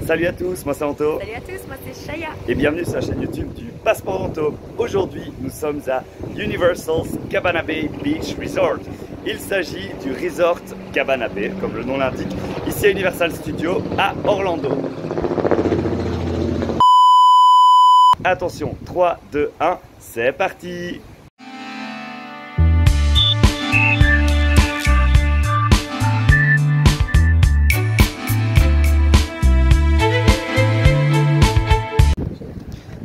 Salut à tous, moi c'est Anto. Salut à tous, moi c'est Shaya. Et bienvenue sur la chaîne YouTube du Passeport Anto. Aujourd'hui, nous sommes à Universal's Cabana Bay Beach Resort. Il s'agit du resort Cabana Bay, comme le nom l'indique, ici à Universal Studios à Orlando. Attention, 3, 2, 1, c'est parti!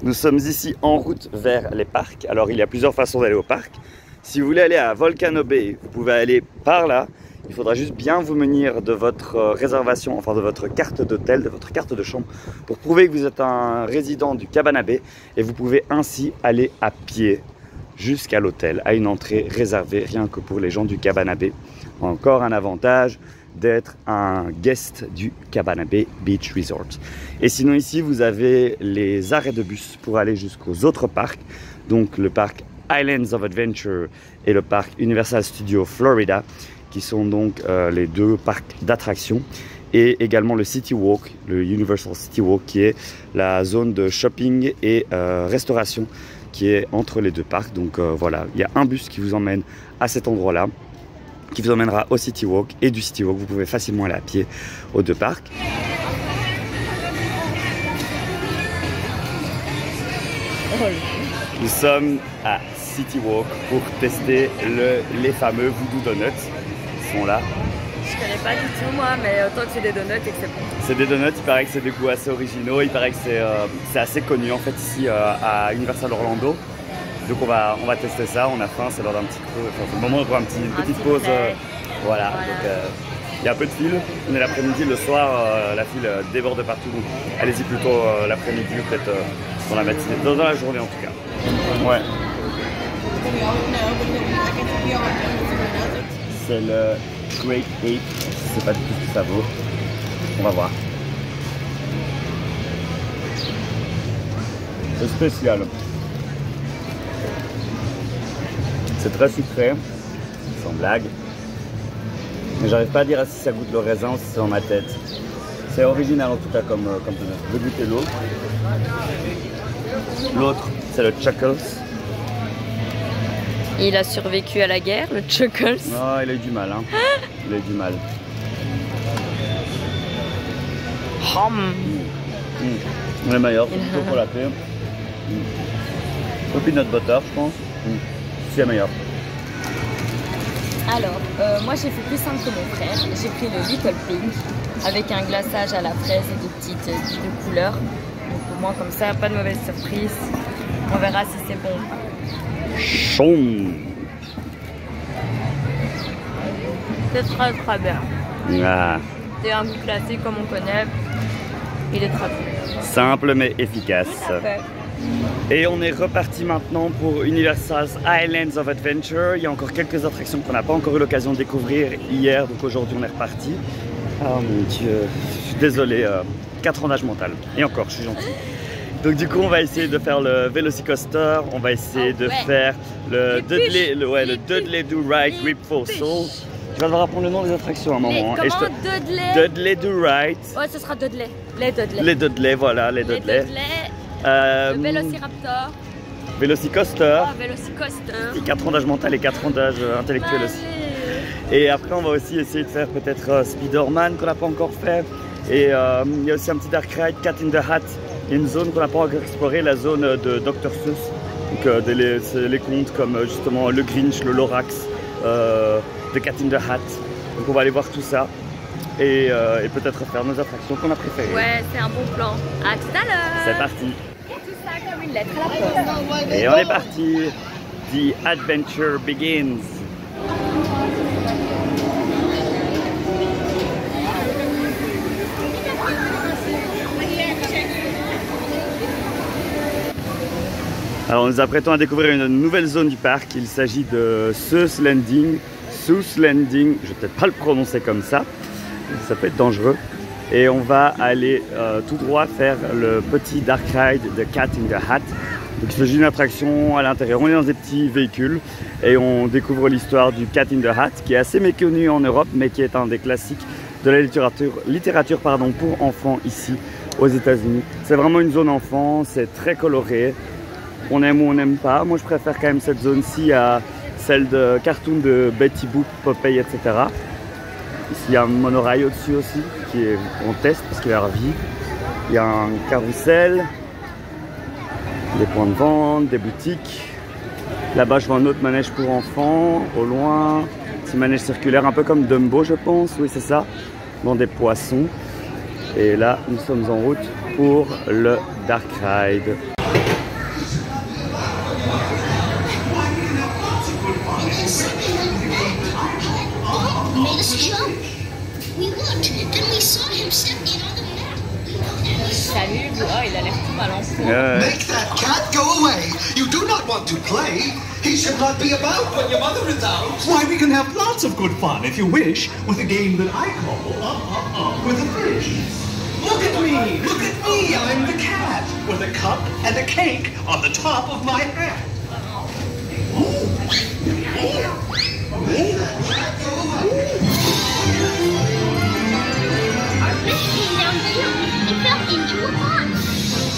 Nous sommes ici en route vers les parcs. Alors il y a plusieurs façons d'aller au parc. Si vous voulez aller à Volcano Bay, vous pouvez aller par là. Il faudra juste bien vous munir de votre réservation, enfin de votre carte d'hôtel, de votre carte de chambre, pour prouver que vous êtes un résident du Cabana Bay. Et vous pouvez ainsi aller à pied jusqu'à l'hôtel, à une entrée réservée rien que pour les gens du Cabana Bay. Encore un avantage d'être un guest du Cabana Bay Beach Resort. Et sinon ici vous avez les arrêts de bus pour aller jusqu'aux autres parcs, donc le parc Islands of Adventure et le parc Universal Studios Florida, qui sont donc les deux parcs d'attractions, et également le City Walk, le Universal City Walk, qui est la zone de shopping et restauration qui est entre les deux parcs. Donc voilà, il y a un bus qui vous emmène à cet endroit-là, qui vous emmènera au City Walk, et du City Walk vous pouvez facilement aller à pied aux deux parcs. Nous sommes à City Walk pour tester les fameux Voodoo Donuts. Ils sont là. Je connais pas du tout moi, mais autant que c'est des donuts et que c'est bon. C'est des donuts, il paraît que c'est des goûts assez originaux, il paraît que c'est assez connu en fait ici à Universal Orlando. Donc on va tester ça, on a faim, c'est l'heure d'un petit creux, enfin, c'est le moment pour une petite pause. Voilà. Donc il y a un peu de file, on est l'après-midi, le soir la file déborde partout, donc allez-y plutôt l'après-midi ou peut-être dans la matinée, dans la journée en tout cas. Ouais. C'est le Great Ape, je sais pas du tout ce que ça vaut, on va voir. C'est spécial. C'est très sucré, sans blague. Mais j'arrive pas à dire si ça goûte le raisin ou si c'est dans ma tête. C'est original en tout cas comme donut. Je vais goûter l'autre. L'autre, c'est le Chuckles. Il a survécu à la guerre, le Chuckles. Non, il a eu du mal, hein. Il a eu du mal. Le meilleur, c'est plutôt pour la paix. Au peanut butter, je pense. C'est meilleur. Alors, moi j'ai fait plus simple que mon frère. J'ai pris le Little Pink avec un glaçage à la fraise et des petites billes de couleur. Donc au moins comme ça, pas de mauvaise surprise. On verra si c'est bon. Chon. C'est très très bien. Ah. C'est un goût classique comme on connaît. Il est très bon. Simple mais efficace. Tout à fait. Et on est reparti maintenant pour Universal's Islands of Adventure. Il y a encore quelques attractions qu'on n'a pas encore eu l'occasion de découvrir hier, donc aujourd'hui on est reparti. Oh mon Dieu, je suis désolé, 4 ans d'âge mental. Et encore, je suis gentil. Donc du coup on va essayer de faire le Velocicoaster, on va essayer de faire le Dudley Do Right Grip for Soul. Tu vas devoir apprendre le nom des attractions à un moment. Comment Dudley? Dudley Do Right. Ouais, ce sera Dudley. Les Dudley. Les Dudley, voilà, les Dudley. Le Vélociraptor. Velocicoaster. Oh, Velocicoaster. 4 ans d'âge mental et 4 ans d'âge intellectuel aussi. Et après on va aussi essayer de faire peut-être Spider-Man qu'on n'a pas encore fait. Et il y a aussi un petit dark ride, Cat in the Hat. Il y a une zone qu'on n'a pas encore explorée, la zone de Dr Seuss. Donc les contes comme justement le Grinch, le Lorax, The Cat in the Hat. Donc on va aller voir tout ça. Et peut-être faire nos attractions qu'on a préférées. Ouais, c'est un bon plan. À tout à l'heure. C'est parti. Et tout ça comme une lettre à la poste. Et on est parti. The adventure begins. Alors nous apprêtons à découvrir une nouvelle zone du parc. Il s'agit de Seuss Landing. Seuss Landing, je vais peut-être pas le prononcer comme ça peut être dangereux. Et on va aller tout droit faire le petit dark ride de Cat in the Hat. Donc il s'agit d'une attraction à l'intérieur, on est dans des petits véhicules et on découvre l'histoire du Cat in the Hat qui est assez méconnu en Europe mais qui est un des classiques de la littérature pour enfants ici aux États-Unis. C'est vraiment une zone enfant, c'est très coloré. On aime ou on n'aime pas. Moi, je préfère quand même cette zone-ci à celle de cartoon de Betty Boop, Popeye, etc. Ici, il y a un monorail au-dessus aussi qui est en test parce qu'il a l'air vide. Il y a un carrousel, des points de vente, des boutiques. Là-bas, je vois un autre manège pour enfants, au loin. Petit manège circulaire, un peu comme Dumbo, je pense. Oui, c'est ça. Dans des poissons. Et là, nous sommes en route pour le Dark Ride. Salut, oh, il a l'air tout mal en point. Make that cat go away. You do not want to play. He should not be about when your mother is out. Why, we can have lots of good fun, if you wish, with a game that I call with a fish. Look at me! Look at me! I'm the cat with a cup and a cake on the top of my hat.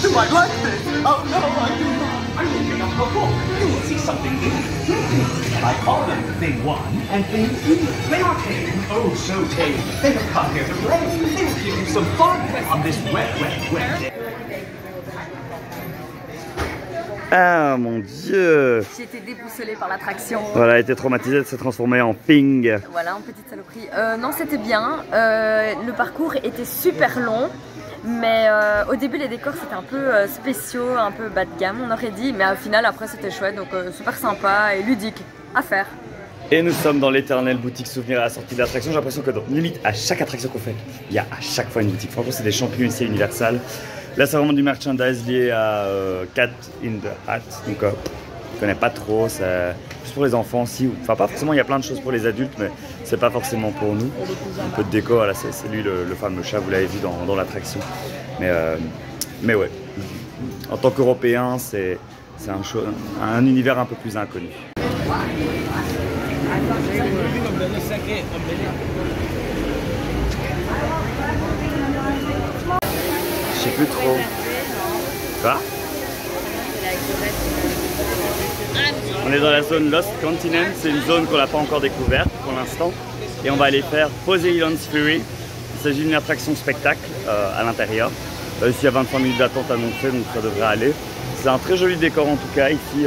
Do I like this? Oh no, I do not. I'm looking up the book. You will see something new. I call them Thing 1 and Thing 2. They are tame. Oh, so tame. They have come here to play. They will give you some fun on this wet day. Ah mon Dieu! J'ai été déboussolée par l'attraction. Voilà, elle a été traumatisée de se transformer en ping. Voilà, en petite saloperie. Non, c'était bien. Le parcours était super long. Mais au début les décors c'était un peu spéciaux, un peu bas de gamme on aurait dit, mais au final après c'était chouette, donc super sympa et ludique à faire. Et nous sommes dans l'éternelle boutique souvenir à la sortie de l'attraction. J'ai l'impression que limite à chaque attraction qu'on fait, il y a à chaque fois une boutique. Franchement c'est des champions ici Universal. Là c'est vraiment du merchandise lié à Cat in the Hat, donc je connais pas trop, c'est plus pour les enfants aussi, enfin pas forcément, il y a plein de choses pour les adultes mais c'est pas forcément pour nous. Un peu de déco, voilà, c'est lui le fameux chat, vous l'avez vu dans l'attraction. Mais ouais, en tant qu'Européen c'est un univers un peu plus inconnu. Je sais plus trop. Quoi? On est dans la zone Lost Continent, c'est une zone qu'on n'a pas encore découverte pour l'instant. Et on va aller faire Poseidon's Fury. Il s'agit d'une attraction spectacle à l'intérieur. Ici il y a 25 minutes d'attente annoncée, donc ça devrait aller. C'est un très joli décor en tout cas, ici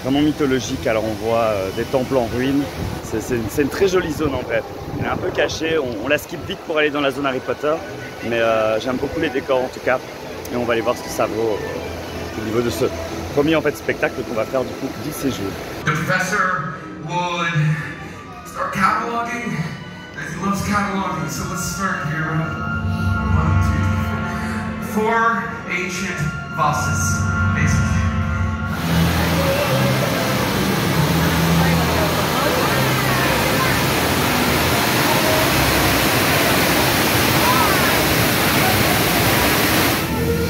vraiment mythologique. Alors on voit des temples en ruine. C'est une très jolie zone en fait. Elle est un peu cachée, on la skip vite pour aller dans la zone Harry Potter. Mais j'aime beaucoup les décors en tout cas. Et on va aller voir ce que ça vaut au niveau de ce premier en fait spectacle qu'on va faire du coup du séjour. The professor would start cataloging. He loves cataloging, so let's start here. 1, 2, 3, 4 ancient vases, basically.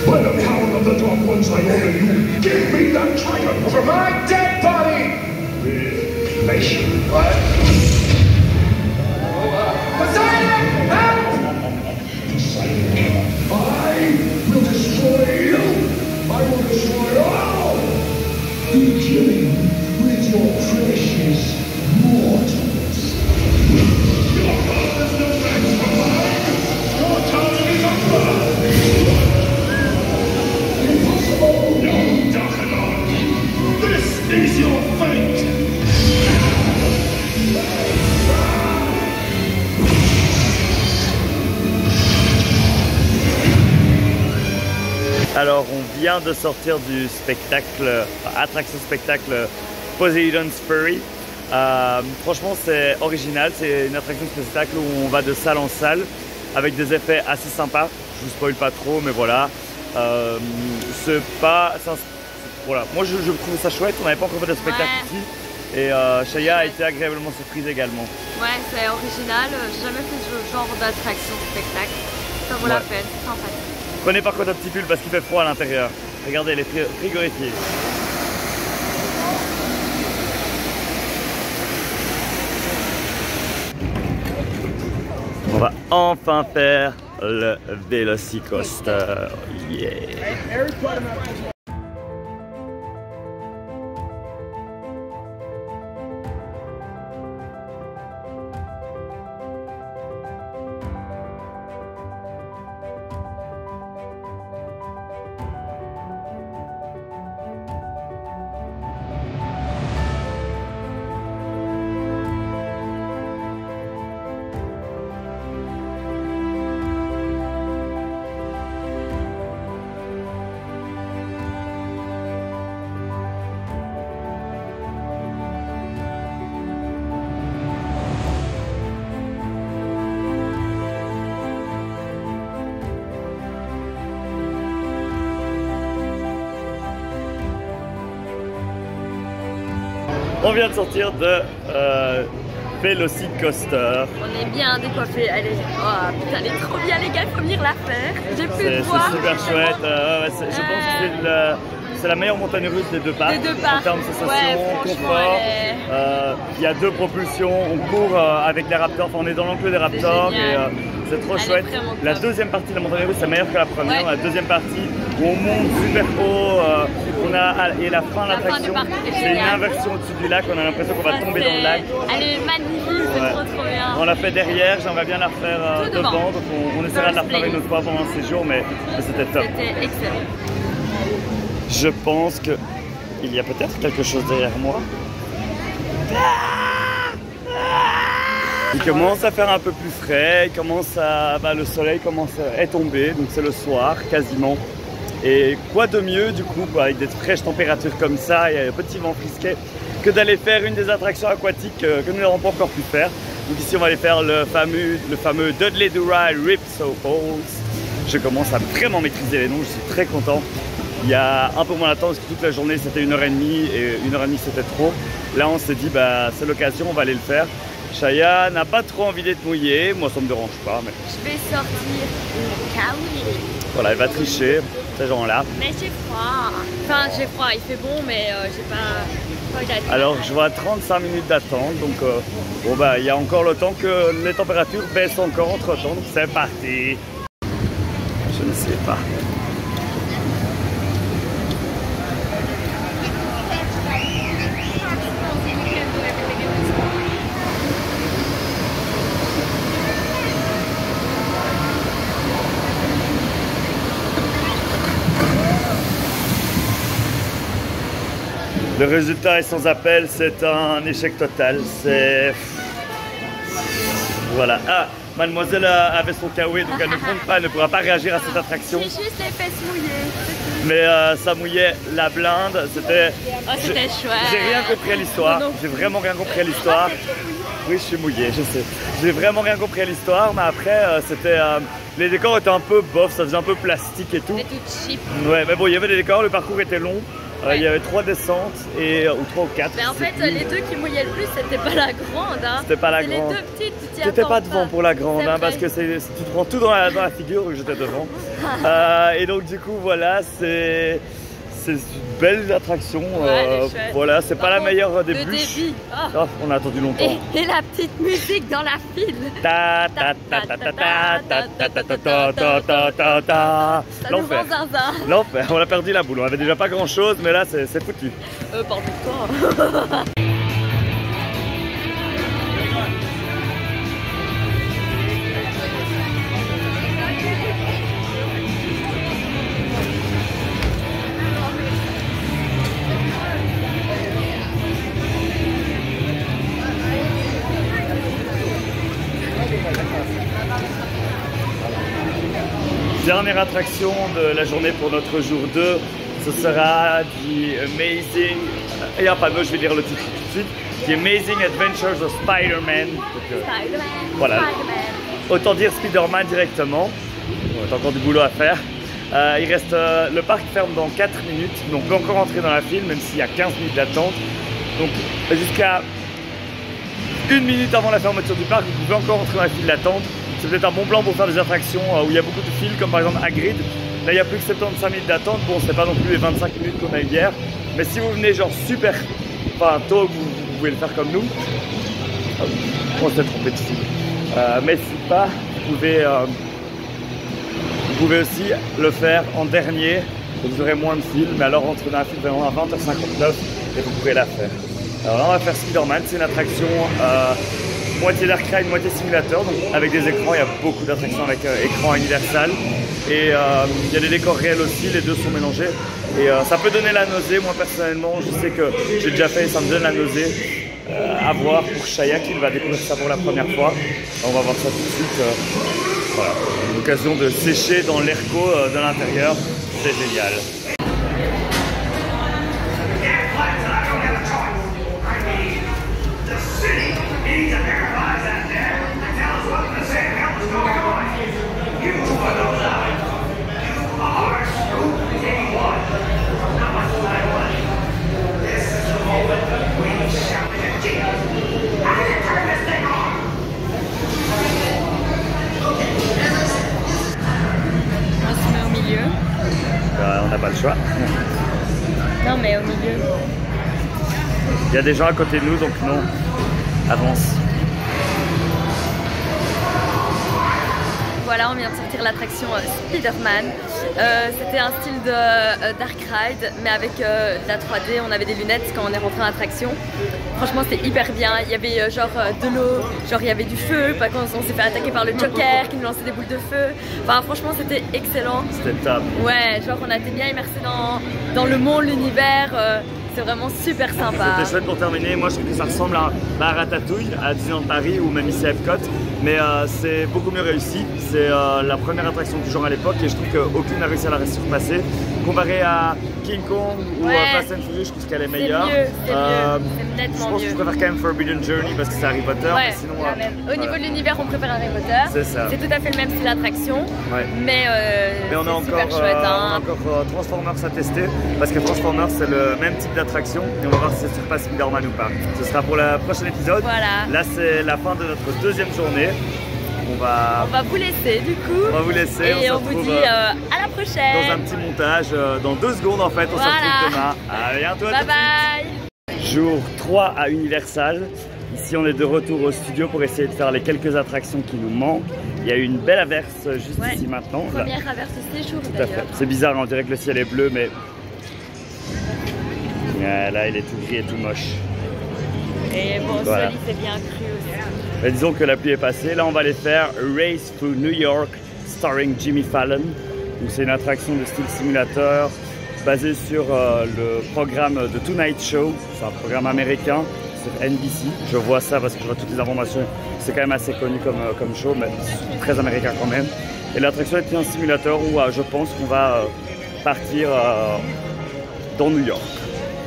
By the power of the Dark Ones, I order you, give me that trident over my dead body! Revelation. What? Poseidon, help! Poseidon, I will destroy you! I will destroy all! You killing with your precious mortals. Your power is no match for mine! Your tower is on fire! No, Darkhanon! This is your fate! Alors on vient de sortir du spectacle, attraction spectacle Poseidon's Fury. Franchement c'est original, c'est une attraction spectacle où on va de salle en salle avec des effets assez sympas. Je vous spoil pas trop mais voilà. Voilà. Moi je trouve ça chouette, on n'avait pas encore fait de spectacle ici. Et Shaya a été agréablement surprise également. Ouais, c'est original, j'ai jamais fait ce genre d'attraction spectacle. Ça vaut la peine, c'est sympathique. Prenez par contre un petit pull parce qu'il fait froid à l'intérieur. Regardez, elle est frigorifiée. On va enfin faire le Velocicoaster. Yeah. On vient de sortir de Velocicoaster. On est bien décoiffés. Allez, oh putain, elle est trop bien les gars, il faut venir la faire. J'ai plus de voix. C'est super chouette. Je pense que c'est la meilleure montagne russe des deux parcs. En termes de sensation, confort. Il y a deux propulsions. On court avec les Raptors. Enfin, on est dans l'enclos des Raptors. C'est trop chouette. La deuxième partie de la montagne russe, c'est meilleur que la première. La deuxième partie où on monte super haut. Et la fin de l'attraction, c'est une inversion au-dessus du lac. On a l'impression qu'on va tomber dans le lac. Elle est magnifique, c'est trop bien. On l'a fait derrière, j'aimerais bien la refaire devant. Donc on essaiera de la refaire une autre fois pendant le séjour, mais c'était top. C'était excellent. Je pense qu'il y a peut-être quelque chose derrière moi. Il commence à faire un peu plus frais, le soleil est tombé, donc c'est le soir quasiment. Et quoi de mieux du coup, avec des fraîches températures comme ça et un petit vent frisquet, que d'aller faire une des attractions aquatiques que nous n'avons pas encore pu faire. Donc ici on va aller faire le fameux Dudley Do Ride Rip So Falls. Je commence à vraiment maîtriser les noms, je suis très content. Il y a un peu moins d'attente parce que toute la journée c'était 1h30 et 1h30 c'était trop. Là on s'est dit c'est l'occasion, on va aller le faire. Chaya n'a pas trop envie d'être mouillée, moi ça me dérange pas. Mais... Je vais sortir le kawaii. Voilà, elle va tricher, ces gens-là. Mais j'ai froid. Enfin, j'ai froid, il fait bon, mais j'ai pas d'attente. Alors, je vois 35 minutes d'attente, donc il y a encore le temps que les températures baissent encore entre-temps, donc c'est parti. Je ne sais pas. Le résultat est sans appel, c'est un échec total. Voilà. Ah, mademoiselle avait son kawaii, donc elle ne compte pas, elle ne pourra pas réagir à cette attraction. J'ai juste les fesses mouillées. Mais ça mouillait la blinde, c'était... Oh, c'était chouette. J'ai rien compris à l'histoire, j'ai vraiment rien compris à l'histoire. Oui, je suis mouillé, je sais. J'ai vraiment rien compris à l'histoire, mais après, c'était... les décors étaient un peu bof, ça faisait un peu plastique et tout. C'était tout cheap. Ouais, mais bon, il y avait des décors, le parcours était long. Il y avait 3 descentes, ou 3 ou 4. Mais en fait, les deux qui mouillaient le plus, c'était pas la grande. Hein. C'était pas la grande. Les deux petites, tu t'étais pas devant pour la grande, parce que tu te prends tout dans la figure, j'étais devant. Et donc, du coup, voilà, c'est une belle attraction. Voilà, c'est pas la meilleure des bûches. On a attendu longtemps. Et la petite musique dans la file. L'enfer. L'enfer. On a perdu la boule. On avait déjà pas grand chose, mais là c'est foutu. Pardon toi. Dernière attraction de la journée pour notre jour 2, ce sera The Amazing, je vais lire le titre tout de suite, The Amazing Adventures of Spider-Man. Voilà, autant dire Spider-Man directement, on a encore du boulot à faire. Il reste, le parc ferme dans 4 minutes, donc on peut encore entrer dans la file, même s'il y a 15 minutes d'attente. Donc jusqu'à 1 minute avant la fermeture du parc, vous pouvez encore entrer dans la file d'attente. C'est peut-être un bon plan pour faire des attractions où il y a beaucoup de files, comme par exemple Hagrid. Là, il n'y a plus que 75 minutes d'attente. Bon, c'est pas non plus les 25 minutes qu'on a eu hier. Mais si vous venez genre super tôt, vous pouvez le faire comme nous. On s'est trompé de file. Mais si pas, vous pouvez Vous pouvez aussi le faire en dernier, vous aurez moins de fils, mais alors entre dans un film vraiment à 20h59 et vous pouvez la faire. Alors là on va faire Spider-Man, c'est une attraction moitié dark ride, moitié simulateur, donc avec des écrans, il y a beaucoup d'attractions avec écran Universal et il y a des décors réels aussi, les deux sont mélangés et ça peut donner la nausée. Moi personnellement je sais que j'ai déjà fait et ça me donne la nausée. À voir pour Shaya qui va découvrir ça pour la première fois. On va voir ça tout de suite. Voilà, l'occasion de sécher dans l'airco de l'intérieur, c'est génial. On n'a pas le choix. Non mais au milieu. Il y a des gens à côté de nous donc non. Avance. Voilà, on vient de sortir l'attraction Spider-Man. C'était un style de dark ride mais avec de la 3D. On avait des lunettes quand on est rentré en attraction. Franchement c'était hyper bien. Il y avait genre de l'eau, genre il y avait du feu. Quand on s'est fait attaquer par le Joker qui nous lançait des boules de feu. Enfin franchement c'était excellent. C'était top. Ouais, genre on a été bien immersés dans le monde, l'univers. C'est vraiment super sympa. C'était chouette pour terminer. Moi je trouve que ça ressemble à Ratatouille à Disneyland Paris ou même ici à Epcot. Mais c'est beaucoup mieux réussi. C'est la première attraction du genre à l'époque et je trouve qu'aucune n'a réussi à la surpasser. Comparé à King Kong ou Fast and Furious, je trouve qu'elle est meilleure. C'est nettement je pense que je préfère quand même Forbidden Journey parce que c'est Harry Potter. Ouais, mais sinon, au niveau de l'univers, on préfère Harry Potter. C'est ça. C'est tout à fait le même style d'attraction. Ouais. Mais on a encore, chouette, hein. on a encore Transformers à tester parce que Transformers c'est le même type d'attraction et on va voir si ça surpasse Spider-Man ou pas. Ce sera pour le prochain épisode. Voilà. Là c'est la fin de notre deuxième journée. On va vous laisser du coup. On va vous laisser. Et on vous dit à la prochaine. Dans un petit montage, dans 2 secondes en fait. On se retrouve demain. À bientôt. Bye bye. Jour 3 à Universal. Ici on est de retour au studio pour essayer de faire les quelques attractions qui nous manquent. Il y a eu une belle averse juste ici maintenant. Première averse de séjour d'ailleurs. C'est bizarre, on dirait que le ciel est bleu mais... Là il est tout gris et tout moche. Et bon, voilà. Sully c'est bien cru aussi. Mais disons que la pluie est passée. Là, on va aller faire Race Through New York, starring Jimmy Fallon. C'est une attraction de style simulateur basée sur le programme de Tonight Show. C'est un programme américain sur NBC. Je vois ça parce que je vois toutes les informations. C'est quand même assez connu comme show, mais très américain quand même. Et l'attraction est un simulateur où je pense qu'on va partir dans New York.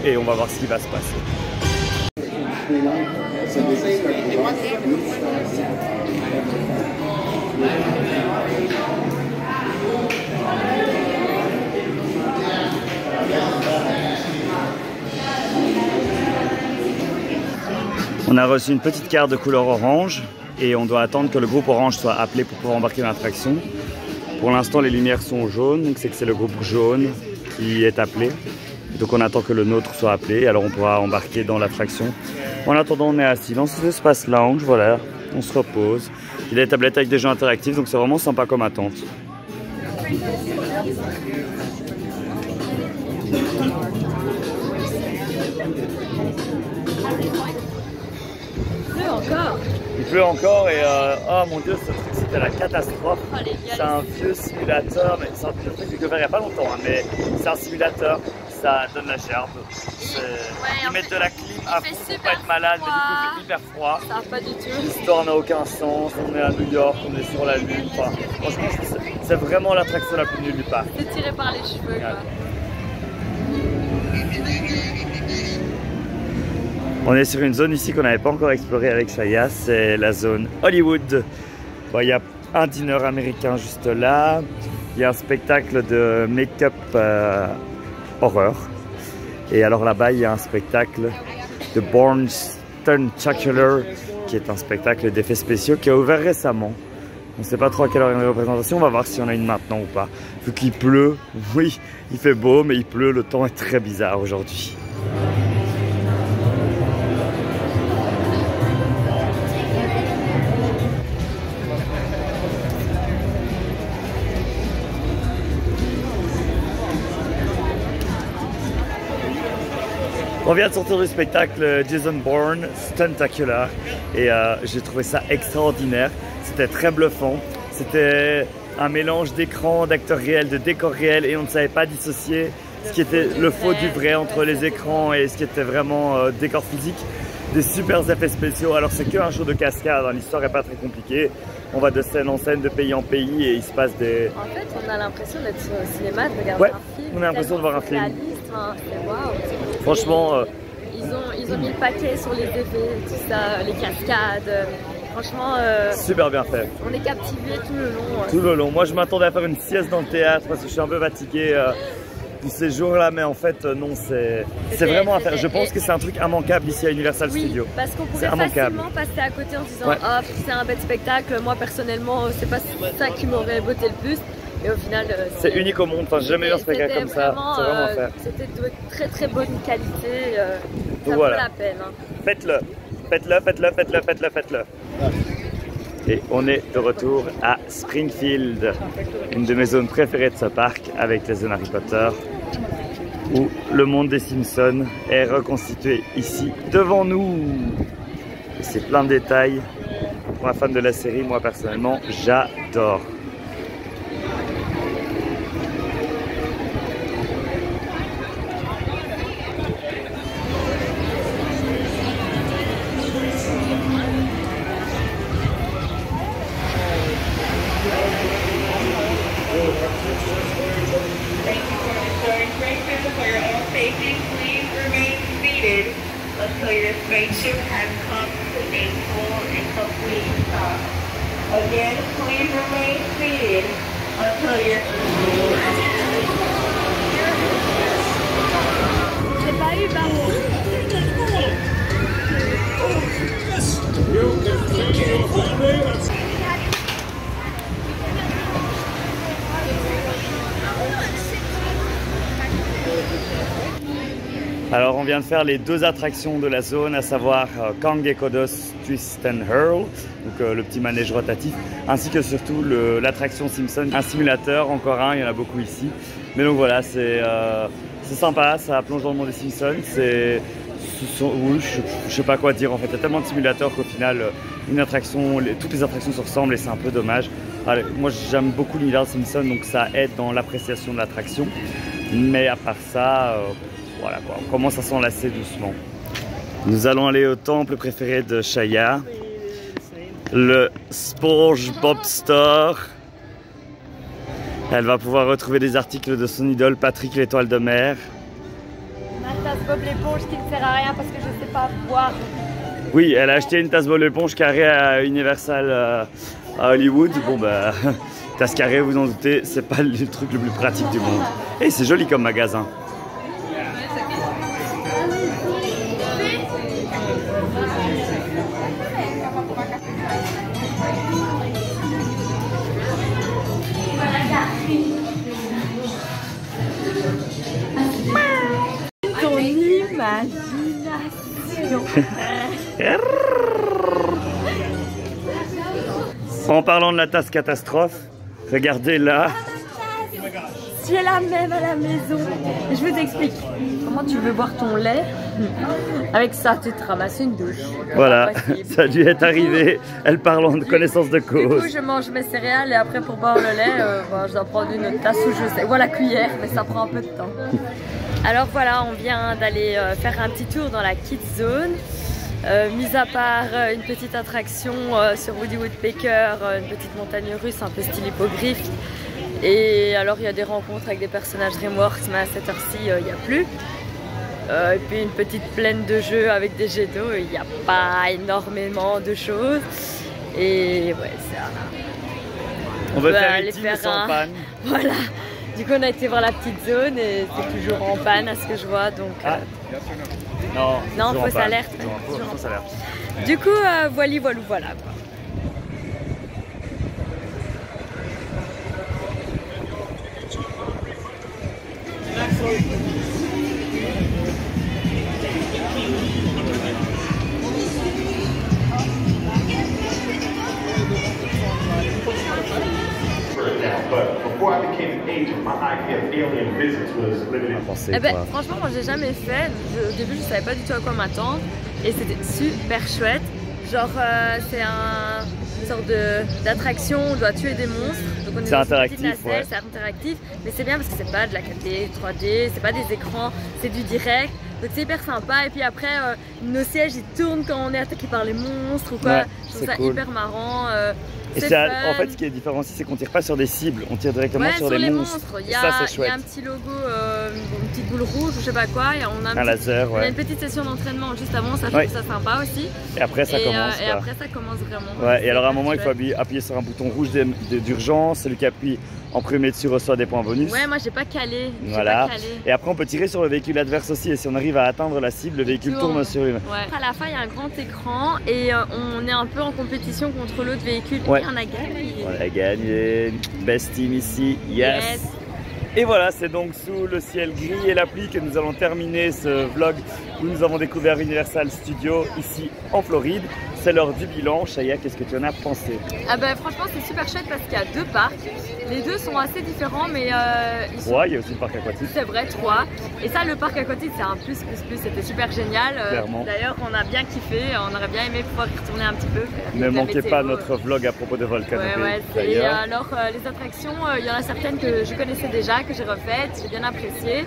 Et on va voir ce qui va se passer. On a reçu une petite carte de couleur orange et on doit attendre que le groupe orange soit appelé pour pouvoir embarquer dans l'attraction. Pour l'instant les lumières sont jaunes, donc c'est que c'est le groupe jaune qui est appelé. Donc on attend que le nôtre soit appelé, alors on pourra embarquer dans l'attraction. En attendant, on est assis dans cet espace lounge, voilà, on se repose. Il y a des tablettes avec des jeux interactifs, donc c'est vraiment sympa comme attente. Il pleut encore et oh mon dieu, ce truc c'était la catastrophe. C'est un vieux simulateur, mais c'est un truc que j'ai découvert il n'y a pas longtemps, hein, mais c'est un simulateur. Ça donne la gerbe. Ils mettent de la clim à fond pour pas être malade, mais du coup il fait hyper froid. Ça va pas du tout. L'histoire n'a aucun sens, on est à New York, on est sur la lune. Enfin, franchement, c'est vraiment l'attraction la plus nulle du parc. C'est tiré par les cheveux quoi. On est sur une zone ici qu'on n'avait pas encore explorée avec Shaya, c'est la zone Hollywood. Bon, il y a un dîner américain juste là, il y a un spectacle de make-up horreur. Et alors là-bas, il y a un spectacle de Born Spectacular, qui est un spectacle d'effets spéciaux qui a ouvert récemment. On ne sait pas trop à quelle heure il y a une représentation, on va voir si on a une maintenant ou pas. Vu qu'il pleut, oui, il fait beau, mais il pleut, le temps est très bizarre aujourd'hui. On vient de sortir du spectacle Jason Bourne, Stuntacular, et j'ai trouvé ça extraordinaire. C'était très bluffant. C'était un mélange d'écran, d'acteurs réels, de décors réels, et on ne savait pas dissocier ce qui était le faux du vrai entre les écrans et ce qui était vraiment décor physique. Des super effets spéciaux. Alors c'est qu'un show de cascade, hein. L'histoire n'est pas très compliquée. On va de scène en scène, de pays en pays, et il se passe des... En fait, on a l'impression d'être au cinéma, de regarder Ouais, un film. on a l'impression de voir un film. Hein. Wow. Franchement... Ils ont mis le paquet sur les effets, tout ça, les cascades. Franchement, super bien fait. On est captivé tout le long. Tout le long. Moi, je m'attendais à faire une sieste dans le théâtre parce que je suis un peu fatigué de ces jours-là, mais en fait, non, c'est vraiment à faire. Je pense que c'est un truc immanquable ici à Universal Studios. Parce qu'on pourrait facilement passer à côté en se disant oh, c'est un bête spectacle. Moi, personnellement, c'est pas ça qui m'aurait botté le plus. Et au final, c'est unique au monde. Enfin, j'ai jamais vu un spectacle comme ça. C'est vraiment à faire. C'était de très très bonne qualité. Ça vaut la peine. Hein. Faites-le. Faites-le, faites-le, faites-le, faites-le, faites-le. Et on est de retour à Springfield, une de mes zones préférées de ce parc, avec les zones Harry Potter, où le monde des Simpsons est reconstitué ici devant nous. Et c'est plein de détails. Pour un fan de la série, moi personnellement, j'adore. Until your spaceship has come to a full and complete stop. Again, please remain seated until your... J'ai pas eu pardon. Alors on vient de faire les deux attractions de la zone, à savoir Kang et Kodos Twist and Hurl, donc le petit manège rotatif, ainsi que surtout l'attraction Simpson, un simulateur, encore un, il y en a beaucoup ici. Mais donc voilà, c'est sympa, ça plonge dans le monde des Simpsons, oui, je sais pas quoi dire en fait, il y a tellement de simulateurs qu'au final, une attraction, toutes les attractions se ressemblent et c'est un peu dommage. Alors, moi j'aime beaucoup l'univers Simpson, donc ça aide dans l'appréciation de l'attraction, mais à part ça... voilà quoi, on commence à s'enlacer doucement. Nous allons aller au temple préféré de Shaya, le SpongeBob Store. Elle va pouvoir retrouver des articles de son idole Patrick l'étoile de mer. Ma tasse Bob l'éponge qui ne sert à rien parce que je ne sais pas boire. Oui, elle a acheté une tasse Bob l'éponge carrée à Universal à Hollywood. Bon bah, tasse carrée, vous en doutez, c'est pas le truc le plus pratique du monde. Et c'est joli comme magasin. Ton imagination. En parlant de la tasse catastrophe, regardez là. J'ai la même à la maison. Je vous explique. Comment tu veux boire ton lait? Avec ça, tu te ramasses une douche. Voilà, ça lui est arrivé. Elle parle en connaissance de cause. Du coup, je mange mes céréales et après, pour boire le lait, je dois prendre une tasse où je sais. Voilà, cuillère, mais ça prend un peu de temps. Alors voilà, on vient d'aller faire un petit tour dans la Kids Zone. Mis à part une petite attraction sur Woody Woodpecker, une petite montagne russe un peu style hippogriffe. Et alors il y a des rencontres avec des personnages DreamWorks, mais à cette heure-ci il n'y a plus. Et puis une petite plaine de jeux avec des jets d'eau, il n'y a pas énormément de choses. Et ouais, ça... On va faire une team sans panne. Voilà. Du coup on a été voir la petite zone et c'est toujours en panne à ce que je vois. Donc, non, fausse alerte. Du coup, voilà. But before I became an agent, my Eh ben, franchement, moi j'ai jamais fait. Au début, je savais pas du tout à quoi m'attendre et c'était super chouette. Genre, c'est une sorte d'attraction, on doit tuer des monstres. Donc on est dans une petite nacelle, c'est interactif, mais c'est bien parce que c'est pas de la 4D, 3D, c'est pas des écrans, c'est du direct. Donc c'est hyper sympa. Et puis après, nos sièges ils tournent quand on est attaqué par les monstres ou quoi. Ouais, je trouve ça hyper marrant. Et en fait, ce qui est différent aussi, c'est qu'on tire pas sur des cibles, on tire directement sur les monstres. Il y a un petit logo, une petite boule rouge ou je sais pas quoi. Et on a un laser, on a une petite session d'entraînement juste avant, ça je trouve ça sympa aussi. Et après ça commence. Et après ça commence vraiment. Ouais, et alors à un moment, il faut appuyer sur un bouton rouge d'urgence. Celui qui appuie en premier dessus reçoit des points bonus. Ouais, moi j'ai pas calé. Voilà. Et après, on peut tirer sur le véhicule adverse aussi. Et si on arrive à atteindre la cible, le véhicule tourne sur lui. Ouais. À la fin, il y a un grand écran et on est un peu en compétition contre l'autre véhicule. Ouais. Et on a gagné. On a gagné. Best team ici. Yes. Et voilà, c'est donc sous le ciel gris et la pluie que nous allons terminer ce vlog où nous avons découvert Universal Studios ici en Floride. C'est l'heure du bilan. Chaya, qu'est-ce que tu en as pensé? Ah ben, franchement, c'est super chouette parce qu'il y a deux parcs. Les deux sont assez différents, mais ils sont... 3, il y a aussi le parc aquatique. C'est vrai, 3. Et ça, le parc aquatique, c'est un plus. C'était super génial. D'ailleurs, on a bien kiffé. On aurait bien aimé pouvoir y retourner un petit peu. Ne manquez pas notre vlog à propos de Volcano Bay. Et alors, les attractions, il y en a certaines que je connaissais déjà, que j'ai refaites. J'ai bien apprécié.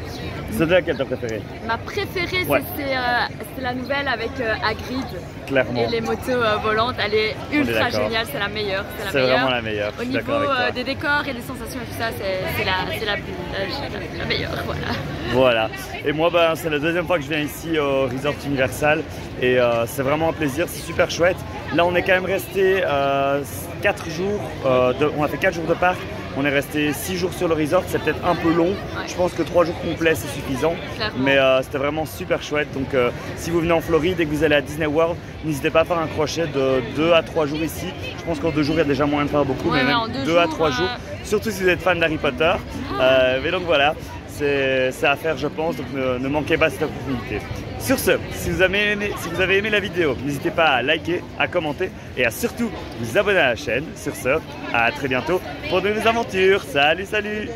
C'est laquelle t'as préférée? Ma préférée, c'est la nouvelle avec Hagrid. Clairement. Et les motos volantes, elle est ultra géniale, c'est la meilleure. C'est vraiment la meilleure. Au niveau des décors et des sensations et tout ça, c'est la meilleure. Voilà. Et moi, c'est la deuxième fois que je viens ici au Resort Universal et c'est vraiment un plaisir, c'est super chouette. Là, on est quand même resté 4 jours, on a fait 4 jours de parc. On est resté 6 jours sur le resort, c'est peut-être un peu long. Ouais. Je pense que 3 jours complets c'est suffisant. Clairement. Mais c'était vraiment super chouette. Donc si vous venez en Floride et que vous allez à Disney World, n'hésitez pas à faire un crochet de 2 à 3 jours ici. Je pense qu'en 2 jours il y a déjà moyen de faire beaucoup, mais même 2 à 3 jours. Surtout si vous êtes fan d'Harry Potter. Mais donc voilà, c'est à faire je pense, donc ne manquez pas cette opportunité. Sur ce, si vous avez aimé la vidéo, n'hésitez pas à liker, à commenter et à surtout vous abonner à la chaîne. Sur ce, à très bientôt pour de nouvelles aventures. Salut, salut!